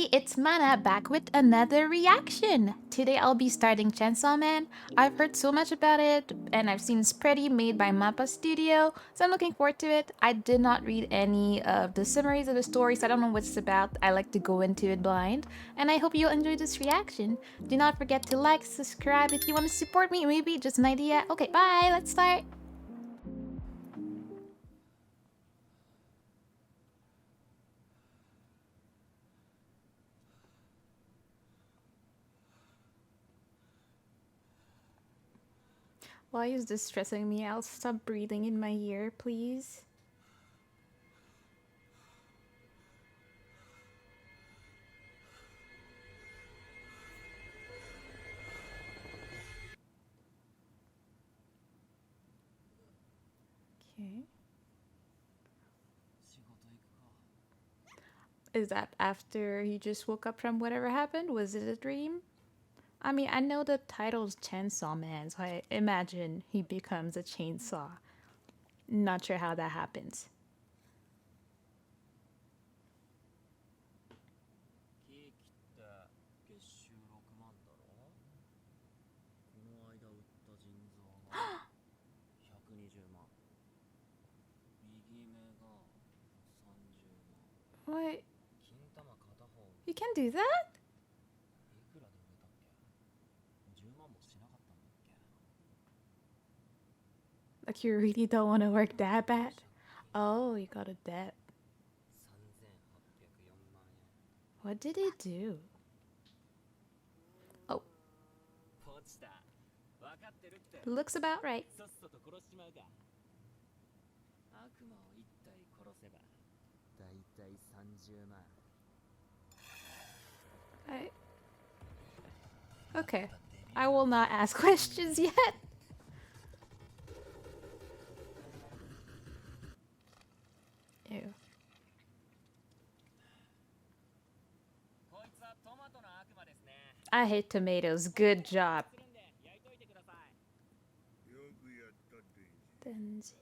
everybody, it's Mana back with another reaction. Today I'll be starting Chainsaw Man. I've heard so much about it and I've seen it's pretty made by Mappa Studio, so I'm looking forward to it. I did not read any of the summaries of the stories, so I don't know what it's about. I like to go into it blind, and I hope you'll enjoy this reaction. Do not forget to like, subscribe if you want to support me, maybe just an idea. Okay, bye, let's start. Why is this stressing me out? Stop breathing in my ear, please. Okay. Is that after he just woke up from whatever happened? Was it a dream? I mean, I know the title's Chainsaw Man, so I imagine he becomes a chainsaw. Not sure how that happens. What? You can do that? Like you really don't want to work that bad? Oh, you got a debt. What did he do? Oh, looks about right. I... Okay. I will not ask questions yet. Ew. I hate tomatoes. Good job. Denji.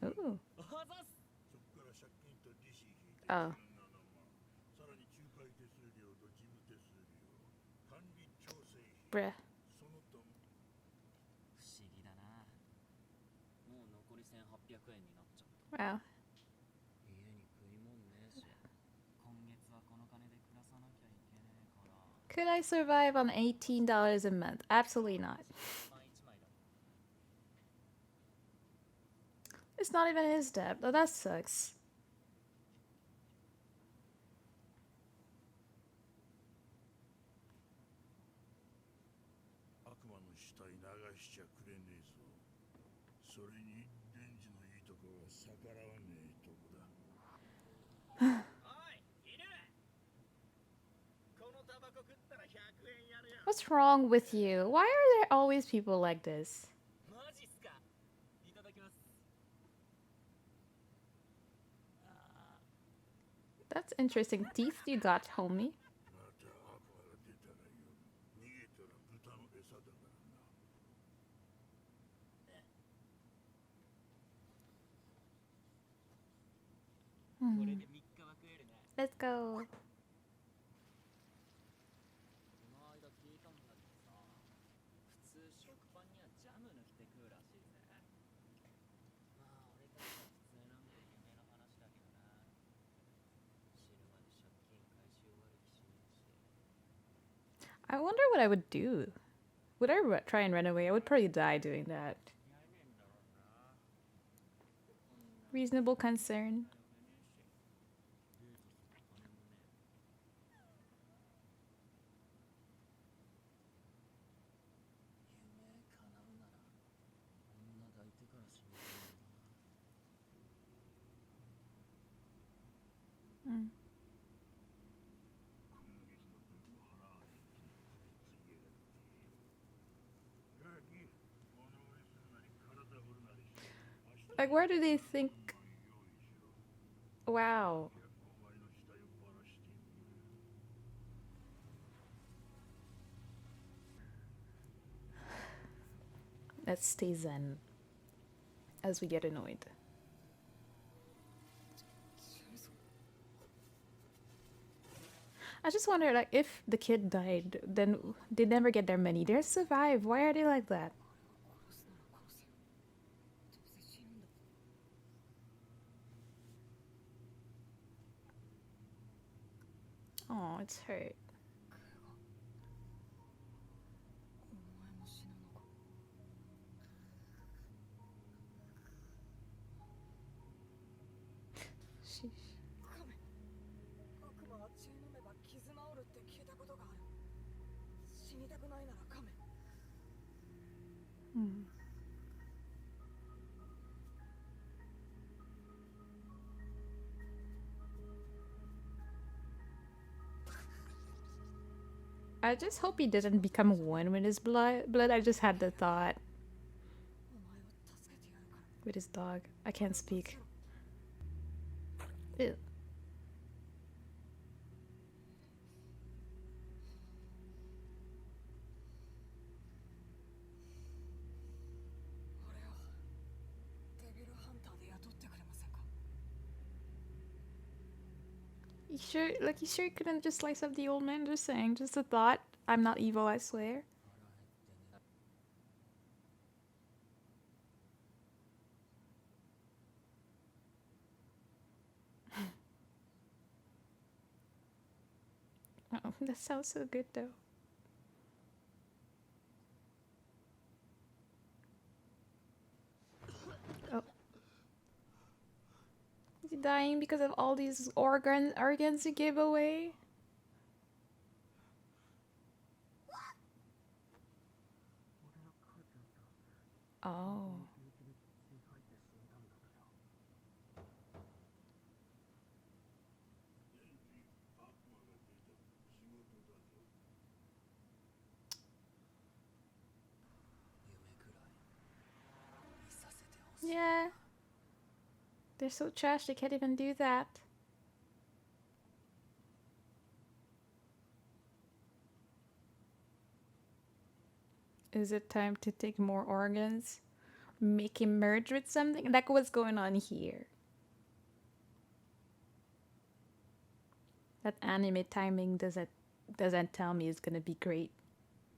Ooh. Oh. Bruh. Wow. Could I survive on $18 a month? Absolutely not. It's not even his debt. Oh, that sucks. What's wrong with you? Why are there always people like this? That's interesting teeth you got, homie. Hmm. Let's go. I wonder what I would do. Would I try and run away? I would probably die doing that. Reasonable concern. Mm. Like, where do they think? Wow. Let's stay zen as we get annoyed. I just wonder, like, if the kid died, then they never get their money. They survive. Why are they like that? Oh, it's hurt. Sheesh. 悪魔は血飲めば傷治るって聞いたことがある。死にたくないなら噛め。Hmm. I just hope he doesn't become one with his blood. I just had the thought お前を助けてやるから。 with his dog. I can't speak. Ew. 俺をデビルハンターで雇ってくれませんか。 You sure? Like, you sure you couldn't just slice up the old man? Just saying. Just a thought. I'm not evil, I swear. Oh, that sounds so good, though. Oh. Is he dying because of all these organs he gave away? Oh. Yeah. They're so trash they can't even do that. Is it time to take more organs? Make him merge with something? Like what's going on here? That anime timing doesn't tell me it's gonna be great.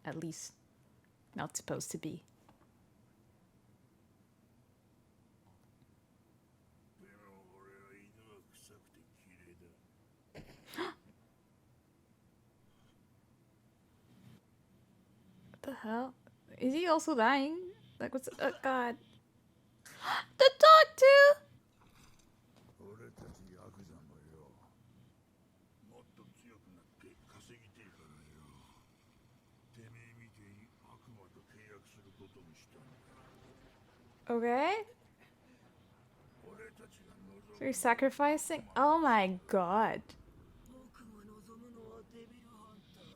At least not supposed to be. What the hell? Is he also dying? Like what's oh god. The dog too! 俺たちヤクザもよ、もっと強くなって稼ぎてえからよ。てめえみてえに悪魔と契約することにしたんだ。 Okay. 俺たちが望 So you're sacrificing? Oh my god. 僕が望むのはデビルハンターの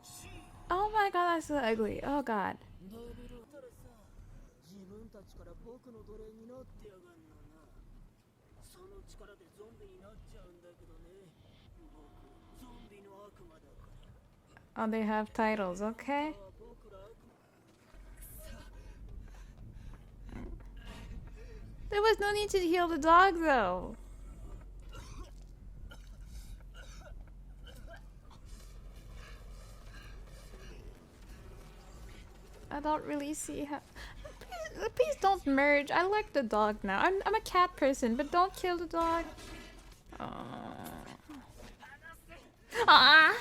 死。 Oh my god, that's so ugly. Oh god. デビルたらさ、自分たちから僕の奴隷になってやがんのな。その力でゾンビになっちゃうんだけどね。僕、ゾンビの悪魔だから。 Oh, they have titles, okay. There was no need to heal the dog, though. I don't really see how. Please don't merge. I like the dog now. I'm a cat person, but don't kill the dog. Ah.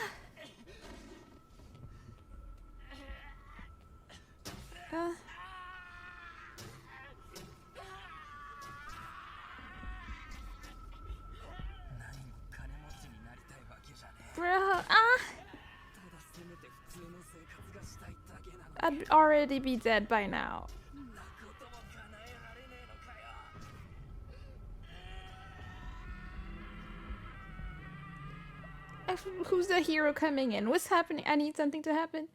Bro, I'd already be dead by now. Who's the hero coming in? What's happening? I need something to happen.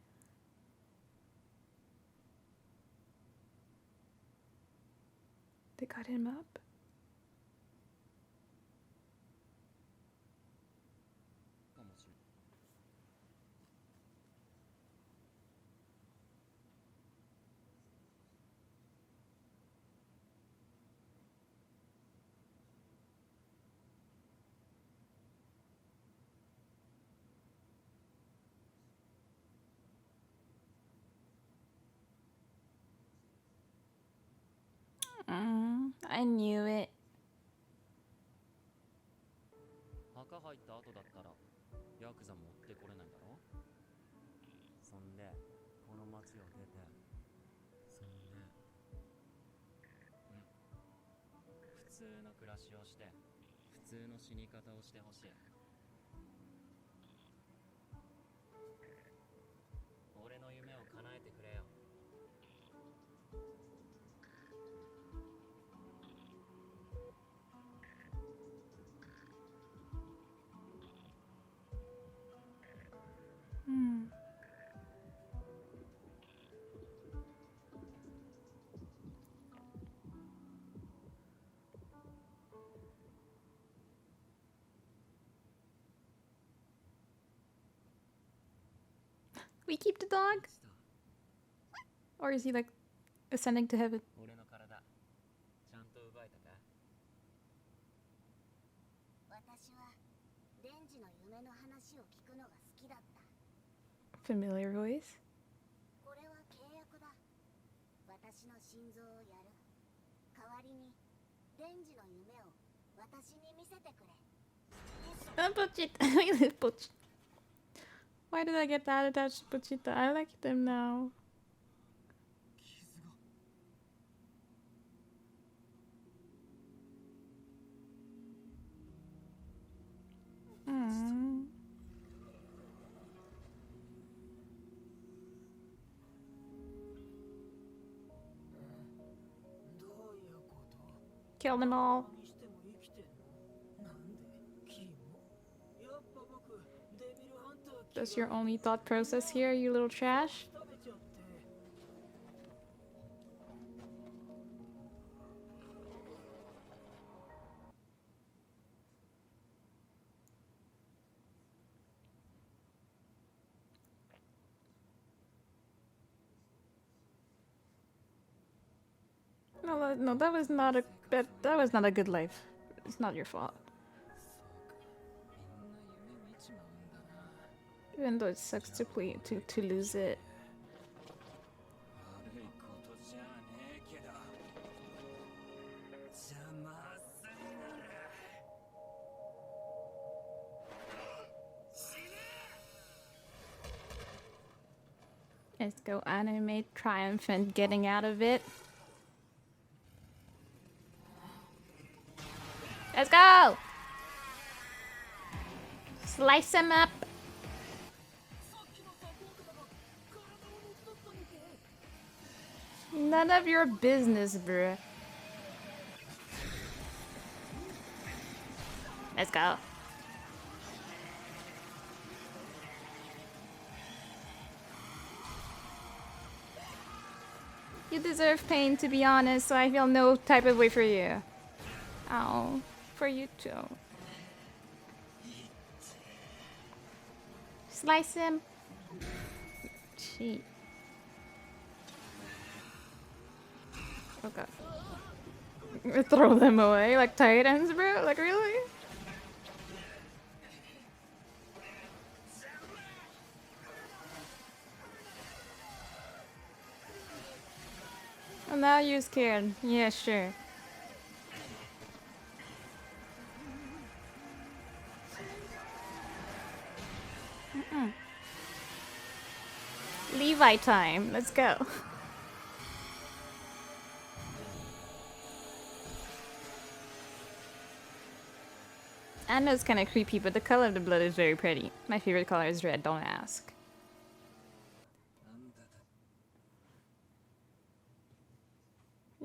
They got him up. I knew it. 墓入った後だったらヤクザも追ってこれないだろ。そんでこの町を出て、そんで普通の暮らしをして普通の死に方をしてほしい。俺の夢を叶えてくれよ。Hmm. We keep the dog? Or is he like ascending to heaven? 俺の体ちゃんと奪えたか。私はデンジの夢の話を聞くのが好きだった。 Familiar voice. これは契約だ。私の心臓をやる。代わりにデンジの夢を私に見せてくれ。Pochita. Pochita. Why did I get that attached to Pochita? I like them now. Mm. Kill them all. にしても生きてんの？なんで？キモ。やっぱ僕デビルハンター That's your only thought process here, you little trash? 食べちゃって。No, that was not a that was not a good life. It's not your fault. みんな夢見ちまうんだな。 Even though it sucks to play to lose it. 悪いことじゃねえけど邪魔すんなら Let's go anime triumphant getting out of it. Let's go! Slice him up! None of your business, bruh. Let's go. You deserve pain, to be honest, so I feel no type of way for you. Oh, for you too. Slice him. Cheat. Oh god. Throw them away like titans, bro? Like, really? Oh, now you're scared. Yeah, sure. Levi time. Let's go. I know it's kind of creepy, but the color of the blood is very pretty. My favorite color is red, don't ask.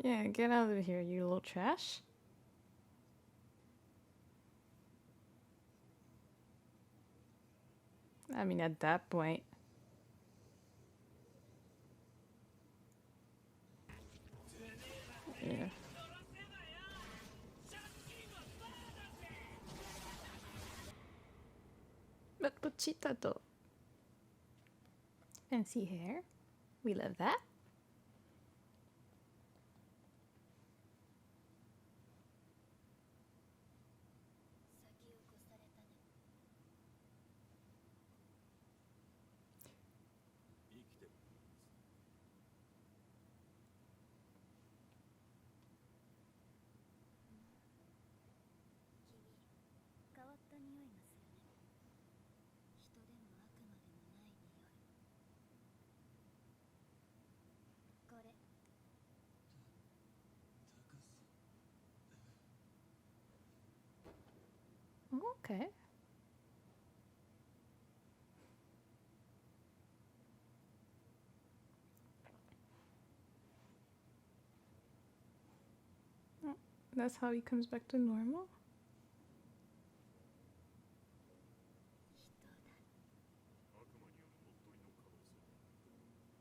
Yeah, get out of here, you little trash. I mean, at that point. Yeah. But Pochita though. Fancy hair. We love that. Okay. Oh, that's how he comes back to normal?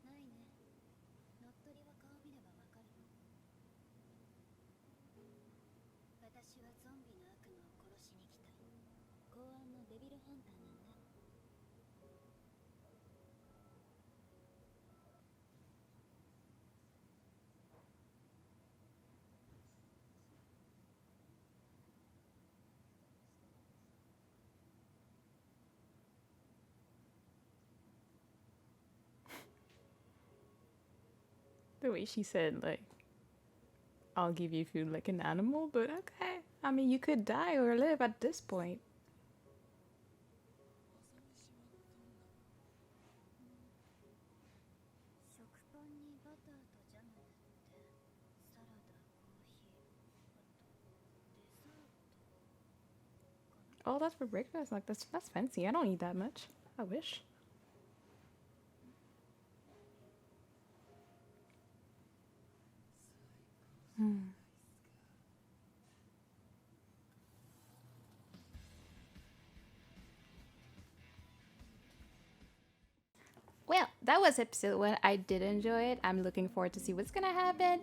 ないね。乗っ取りは顔見ればわかるよ。私はゾンビの悪魔を殺しに来た。公安のデビルハンターなんだ。The way she said, like, I'll give you food like an animal, but okay. I mean, you could die or live at this point. 食パンにバターとジャム塗ってサラダ、コーヒー、あとデザート。 Oh, that's for breakfast? Like, that's fancy. I don't eat that much. I wish. Well, that was episode 1. I did enjoy it. I'm looking forward to see what's gonna happen.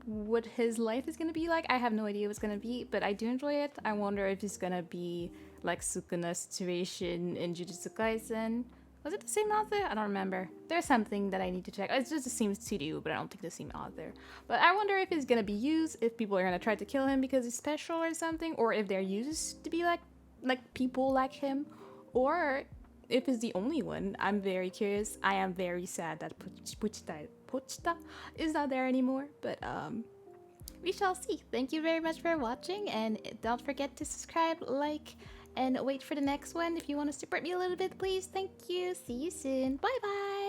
What his life is gonna be like. I have no idea what's gonna be, but I do enjoy it. I wonder if it's gonna be like Sukuna's situation in Jujutsu Kaisen. Was it the same author? I don't remember. There's something that I need to check. It just seems to do, but I don't think the same author. But I wonder if it's gonna be used, if people are gonna try to kill him because he's special or something, or if they're used to be like people like him, or if it's the only one. I'm very curious. I am very sad that Pochita is not there anymore, but we shall see. Thank you very much for watching, and don't forget to subscribe, like, and wait for the next one if you want to support me a little bit, please. Thank you. See you soon. Bye bye.